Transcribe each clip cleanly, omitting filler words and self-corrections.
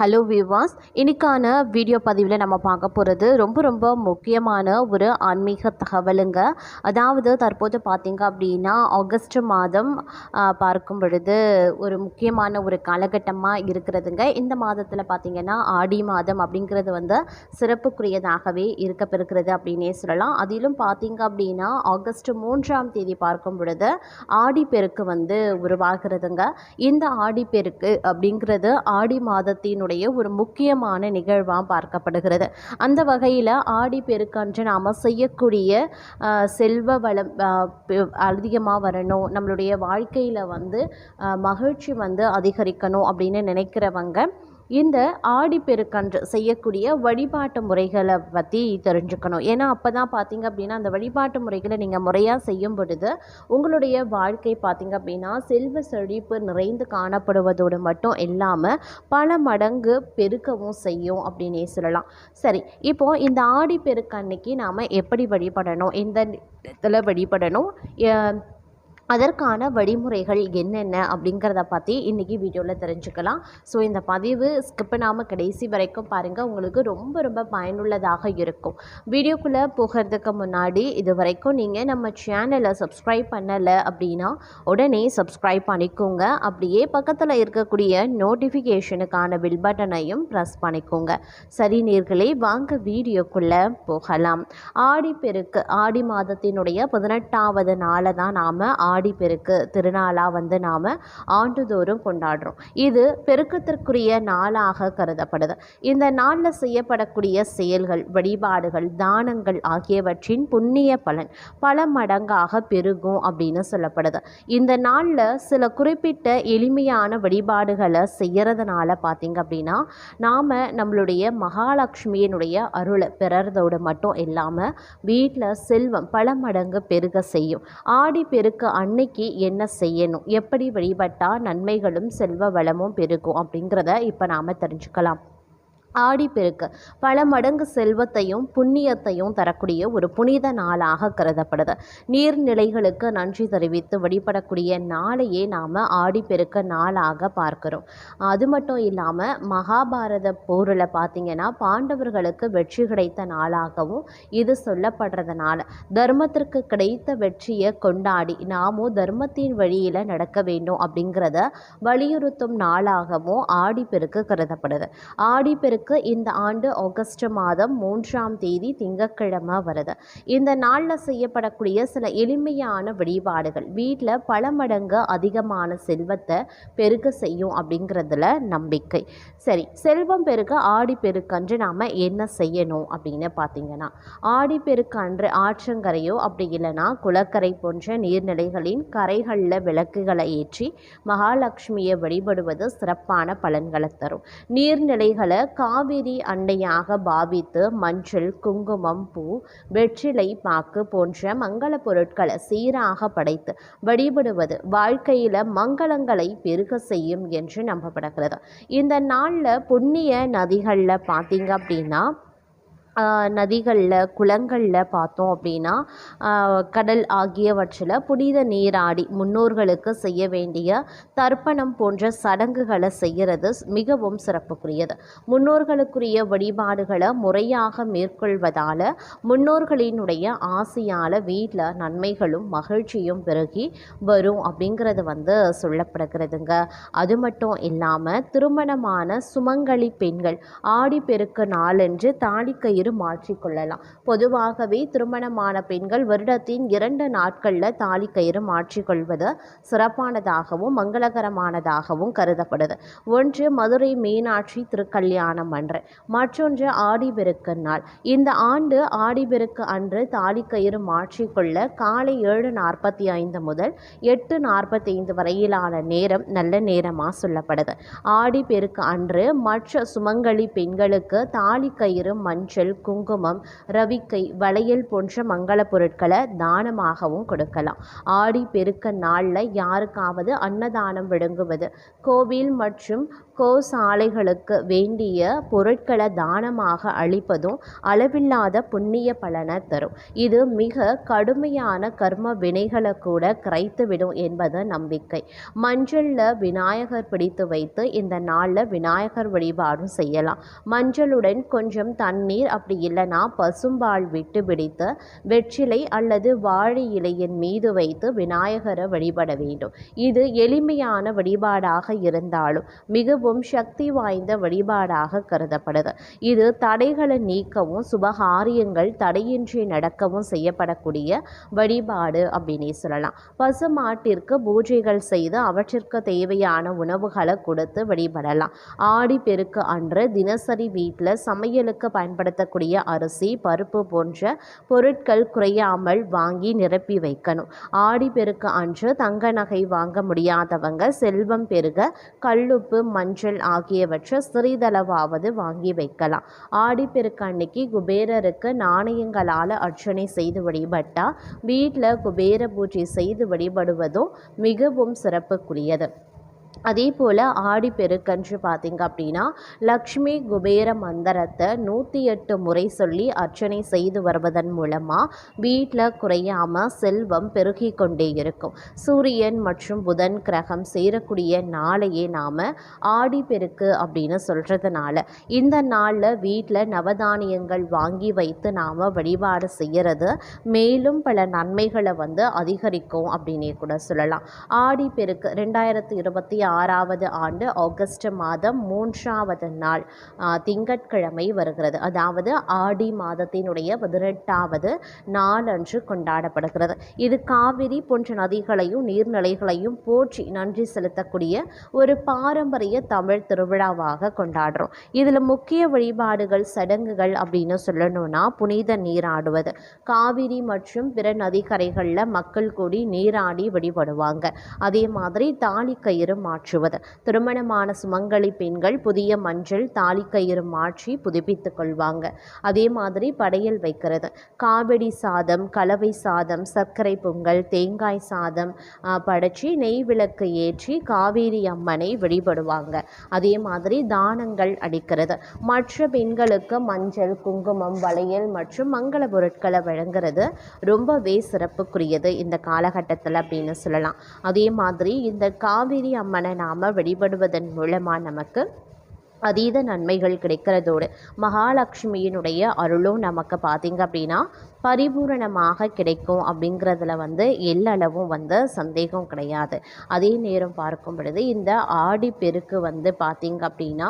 Hello viewers, இன்னைக்கான video பதிவில் நம்ம பார்க்க போகிறது ரொம்ப முக்கியமான ஒரு ஆன்மீக தகவலுங்க. அதாவது தற்போது பார்த்திங்க அப்படின்னா ஆகஸ்ட் மாதம் பார்க்கும் பொழுது ஒரு முக்கியமான ஒரு காலகட்டமாக இருக்கிறதுங்க. இந்த மாதத்தில் பார்த்திங்கன்னா ஆடி மாதம் அப்படிங்கிறது சிறப்புக்குரியதாகவே இருக்கப்பெறுகிறது அப்படின்னே சொல்லலாம். அதிலும் பார்த்திங்க அப்படின்னா ஆகஸ்ட் 3ஆம் தேதி பார்க்கும் பொழுது ஆடிப்பெருக்கு உருவாகிறதுங்க. இந்த ஆடிப்பெருக்கு அப்படிங்கிறது ஆடி மாதத்தின் ஒரு முக்கியமான நிகழ்வாக பார்க்கப்படுகிறது. அந்த வகையில் ஆடி பெருக்கன்று நாம் செய்யக்கூடிய செல்வ வளம் அதிகமாக வரணும், நம்மளுடைய வாழ்க்கையில் மகிழ்ச்சி அதிகரிக்கணும் அப்படின்னு நினைக்கிறவங்க இந்த ஆடிப்பெருக்கன்று செய்யக்கூடிய வழிபாட்டு முறைகளை பற்றி தெரிஞ்சுக்கணும். ஏன்னா அப்போ தான் பார்த்திங்க அப்படின்னா அந்த வழிபாட்டு முறைகளை நீங்கள் முறையாக செய்யும் பொழுது உங்களுடைய வாழ்க்கை பார்த்திங்க அப்படின்னா செல்வ செழிப்பு நிறைந்து காணப்படுவதோடு மட்டும் இல்லாமல் பல மடங்கு பெருக்கவும் செய்யும் அப்படின்னே சொல்லலாம். சரி, இப்போது இந்த ஆடிப்பெருக்கு அன்னைக்கு நாம் எப்படி வழிபடணும், எந்த இடத்துல வழிபடணும், அதற்கான வழிமுறைகள் என்னென்ன அப்படிங்கிறத பற்றி இன்றைக்கி வீடியோவில் தெரிஞ்சுக்கலாம். ஸோ இந்த பதிவு ஸ்கிப் பண்ணாமல் கடைசி வரைக்கும் பாருங்கள், உங்களுக்கு ரொம்ப பயனுள்ளதாக இருக்கும். வீடியோக்குள்ளே போகிறதுக்கு முன்னாடி இது வரைக்கும் நீங்கள் நம்ம சேனலை சப்ஸ்கிரைப் பண்ணலை அப்படின்னா உடனே சப்ஸ்கிரைப் பண்ணிக்கோங்க. அப்படியே பக்கத்தில் இருக்கக்கூடிய நோட்டிஃபிகேஷனுக்கான பில் பட்டனையும் ப்ரெஸ் பண்ணிக்கோங்க. சரி நேயர்களே, வாங்க வீடியோக்குள்ளே போகலாம். ஆடிப்பெருக்கு ஆடி மாதத்தினுடைய 18வது நாளை தான் நாம் ஆடிப்பெருக்கு திருநாளாக நாம் ஆண்டுதோறும் கொண்டாடுறோம். இது பெருக்கத்திற்குரிய நாளாக கருதப்படுது. இந்த நாளில் செய்யப்படக்கூடிய செயல்கள், வழிபாடுகள், தானங்கள் ஆகியவற்றின் புண்ணிய பலன் பல மடங்காக பெருகும் அப்படின்னு சொல்லப்படுது. இந்த நாளில் சில குறிப்பிட்ட எளிமையான வழிபாடுகளை செய்யறதுனால பார்த்திங்க அப்படின்னா நாம் நம்மளுடைய மகாலட்சுமியினுடைய அருளை பெறறதோடு மட்டும் இல்லாமல் வீட்டில் செல்வம் பல மடங்கு பெருக செய்யும். ஆடி பெருக்கு அன்னைக்கு என்ன செய்யணும், எப்படி வழிபட்டால் நன்மைகளும் செல்வ வளமும் பெருகும் அப்படிங்கிறத இப்போ நாம் தெரிஞ்சுக்கலாம். ஆடிப்பெருக்கு பல மடங்கு செல்வத்தையும் புண்ணியத்தையும் தரக்கூடிய ஒரு புனித நாளாக கருதப்படுது. நீர்நிலைகளுக்கு நன்றி தெரிவித்து வழிபடக்கூடிய நாளையே நாம் ஆடிப்பெருக்கு நாளாக பார்க்கிறோம். அது மட்டும் இல்லாமல் மகாபாரத போரில் பார்த்திங்கன்னா பாண்டவர்களுக்கு வெற்றி கிடைத்த நாளாகவும் இது சொல்லப்படுறதுனால தர்மத்திற்கு கிடைத்த வெற்றியை கொண்டாடி நாமும் தர்மத்தின் வழியில் நடக்க வேண்டும் அப்படிங்கிறத வலியுறுத்தும் நாளாகவும் ஆடிப்பெருக்கு கருதப்படுது. ஆடிப்பெருக்கு இந்த ஆண்டு ஆகஸ்ட் மாதம் 3ஆம் தேதி திங்கட்கிழமை வருது. இந்த நாளில் செய்யப்படக்கூடிய சில எளிமையான வழிபாடுகள் வீட்டில் பல மடங்கு அதிகமான செல்வத்தை பெருக செய்யும் அப்படிங்கிறதுல நம்பிக்கை. சரி, செல்வம் பெருக ஆடிப்பெருக்கன்று நாம் என்ன செய்யணும் அப்படின்னு பார்த்தீங்கன்னா, ஆடிப்பெருக்கன்று ஆற்றங்கரையோ அப்படி இல்லைன்னா குளக்கரை போன்ற நீர்நிலைகளின் கரைகளில் விளக்குகளை ஏற்றி மகாலட்சுமியை வழிபடுவது சிறப்பான பலன்களை தரும். நீர்நிலைகளை காவிரி அன்னையாக பாவித்து மஞ்சள், குங்குமம், பூ, வெற்றிலை பாக்கு போன்ற மங்கள பொருட்களை சீராக படைத்து வழிபடுவது வாழ்க்கையில் மங்களங்களை பெருக செய்யும் என்று நம்பப்படுகிறது. இந்த நாளில் புண்ணிய நதிகளில் பார்த்தீங்க அப்படின்னா நதிகளில் குளங்களில் பார்த்தோம் அப்படின்னா கடல் ஆகியவற்றில் புனித நீராடி முன்னோர்களுக்கு செய்ய வேண்டிய தர்ப்பணம் போன்ற சடங்குகளை செய்கிறது மிகவும் சிறப்புக்குரியது. முன்னோர்களுக்குரிய வழிபாடுகளை முறையாக மேற்கொள்வதால் முன்னோர்களினுடைய ஆசையால் வீட்டில் நன்மைகளும் மகிழ்ச்சியும் பெருகி வரும் அப்படிங்கிறது சொல்லப்படுகிறதுங்க. அது மட்டும் இல்லாமல் திருமணமான சுமங்கலி பெண்கள் ஆடிப்பெருக்கு நாளன்று தாலிக்கயிறு மாற்றிக்கொள்ளலாம். பொதுவாகவே திருமணமான பெண்கள் வருடத்தின் 2 நாட்களில் தாலிக்கயிறு மாற்றிக்கொள்வது சிறப்பானதாகவும் மங்களகரமானதாகவும் கருதப்படுது. ஒன்று மதுரை மீனாட்சி திருக்கல்யாணம் அன்று, மற்றொன்று ஆடிப்பெருக்கு நாள். இந்த ஆண்டு ஆடிப்பெருக்கு அன்று தாலிக்கயிறு மாற்றிக்கொள்ள காலை 7:45 முதல் 8:45 வரையிலான நேரம் நல்ல நேரமாக சொல்லப்படுது. ஆடிப்பெருக்கு அன்று மற்ற சுமங்கலி பெண்களுக்கு தாலிக்கயிறு, மஞ்சள், குங்குமம், ரவிக்கை, வளையல் போன்ற மங்கள பொருட்களை தானமாகவும் கொடுக்கலாம். ஆடி பெருக்க நாளில் யாருக்காவது அன்னதானம் வழங்குவது, கோவில் மற்றும் கோசாலைகளுக்கு வேண்டிய பொருட்களை தானமாக அளிப்பதும் அளவில்லாத புண்ணிய பலனை தரும். இது மிக கடுமையான கர்ம வினைகளை கூட கரைத்துவிடும் என்பது நம்பிக்கை. மஞ்சளில் விநாயகர் பிடித்து வைத்து இந்த நாளில் விநாயகர் வழிபாடும் செய்யலாம். மஞ்சளுடன் கொஞ்சம் தண்ணீர், அப்படி இல்லைன்னா பசும்பால் விட்டு பிடித்து வெற்றிலை அல்லது வாழை இலையின் மீது வைத்து விநாயகரை வழிபட வேண்டும். இது எளிமையான வழிபாடாக இருந்தாலும் மிகவும் சக்தி வாய்ந்த வழிபாடாக கருதப்படுது. இது தடைகளை நீக்கவும் சுபகாரியங்கள் தடையின்றி நடக்கவும் செய்யப்படக்கூடிய வழிபாடு அப்படின்னே சொல்லலாம். பசுமாட்டிற்கு பூஜைகள் செய்து அவற்றிற்கு தேவையான உணவுகளை கொடுத்து வழிபடலாம். ஆடிப்பெருக்கு அன்று தினசரி வீட்டில் சமையலுக்கு பயன்படுத்தக்கூடிய அரிசி, பருப்பு போன்ற பொருட்கள் குறையாமல் வாங்கி நிரப்பி வைக்கணும். ஆடிப்பெருக்கு அன்று தங்க நகை வாங்க முடியாதவங்க செல்வம் பெருக கல்லுப்பு, மஞ்சள் ஆகியவற்றை சிறிதளவாவது வாங்கி வைக்கலாம். ஆடிப்பெருக்கு அன்னைக்கு குபேரருக்கு நாணயங்களால் அர்ச்சனை செய்து வழிபட்டால் வீட்டில் குபேர பூஜை செய்து வழிபடுவதும் மிகவும் சிறப்புக்குரியது. அதே போல் ஆடிப்பெருக்கன்று பார்த்திங்க அப்படின்னா லக்ஷ்மி குபேர மந்திரத்தை 108 முறை சொல்லி அர்ச்சனை செய்து வருவதன் மூலமாக வீட்டில் குறையாமல் செல்வம் பெருகி கொண்டே இருக்கும். சூரியன் மற்றும் புதன் கிரகம் சேரக்கூடிய நாளையே நாம் ஆடிப்பெருக்கு அப்படின்னு சொல்கிறதுனால இந்த நாளில் வீட்டில் நவதானியங்கள் வாங்கி வைத்து நாம் வழிபாடு செய்கிறது மேலும் பல நன்மைகளை அதிகரிக்கும் அப்படின்னே கூட சொல்லலாம். ஆடிப்பெருக்கு 2026வது ஆண்டு ஆகஸ்ட் மாதம் 3வது நாள் திங்கட்கிழமை வருகிறது. அதாவது ஆடி மாதத்தினுடைய 18வது நாள் அன்று கொண்டாடப்படுகிறது. இது காவிரி போன்ற நதிகளையும் நீர்நிலைகளையும் போற்றி நன்றி செலுத்தக்கூடிய ஒரு பாரம்பரிய தமிழ் திருவிழாவாக கொண்டாடுறோம். இதில் முக்கிய வழிபாடுகள் சடங்குகள் அப்படின்னு சொல்லணும்னா புனித நீராடுவது. காவிரி மற்றும் பிற நதிக்கரைகளில் மக்கள் கூடி நீராடி வழிபடுவாங்க. அதே மாதிரி தாலிக்கயிறு மாற்றுவது. திருமணமான சுமங்கலி பெண்கள் புதிய மஞ்சள் தாலிக்கயிறு மாற்றி புதுப்பித்துக் கொள்வாங்க. அதே மாதிரி படையல் வைக்கிறது. காவடி சாதம், கலவை சாதம், சர்க்கரை பொங்கல், தேங்காய் சாதம் படைச்சி நெய் விளக்கு ஏற்றி காவேரி அம்மனை வழிபடுவாங்க. அதே மாதிரி தானங்கள் அளிக்கிறது. மற்ற பெண்களுக்கு மஞ்சள், குங்குமம், வளையல் மற்றும் மங்கள பொருட்களை வழங்குறது ரொம்பவே சிறப்புக்குரியது இந்த காலகட்டத்தில் அப்படின்னு சொல்லலாம். அதே மாதிரி இந்த காவேரி அம்மனை நாம் வழிபடுவதன் மூலமாக நமக்கு அதீத நன்மைகள் கிடைக்கிறதோடு மகாலட்சுமியினுடைய அருளும் நமக்கு பார்த்திங்க அப்படின்னா பரிபூரணமாக கிடைக்கும் அப்படிங்கிறதுல எல்லளவும் சந்தேகம் கிடையாது. அதே நேரம் பார்க்கும் பொழுது இந்த ஆடிப்பெருக்கு பார்த்திங்க அப்படின்னா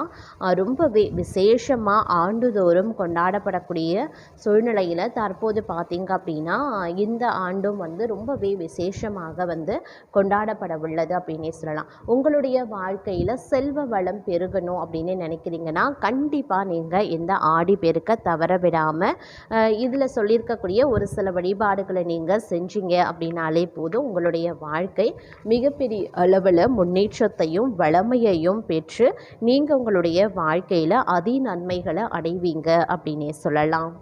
ரொம்பவே விசேஷமாக ஆண்டுதோறும் கொண்டாடப்படக்கூடிய சூழ்நிலையில் தற்போது பார்த்திங்க அப்படின்னா இந்த ஆண்டும் ரொம்பவே விசேஷமாக கொண்டாடப்பட உள்ளது அப்படின்னே சொல்லலாம். உங்களுடைய வாழ்க்கையில் செல்வ வளம் பெருகணும் அப்படின்னு நினைக்கிறீங்கன்னா கண்டிப்பாக நீங்கள் இந்த ஆடிப்பெருக்கை தவற விடாமல் இதில் சொல்லியிருக்க ஒரு சில வழிபாடுகளை நீங்கள் செஞ்சீங்க அப்படின்னாலே போதும் உங்களுடைய வாழ்க்கை மிகப்பெரிய அளவில் முன்னேற்றத்தையும் வளமையையும் பெற்று நீங்கள் உங்களுடைய வாழ்க்கையில் அதி நன்மைகளை அடைவீங்க அப்படின்னே சொல்லலாம்.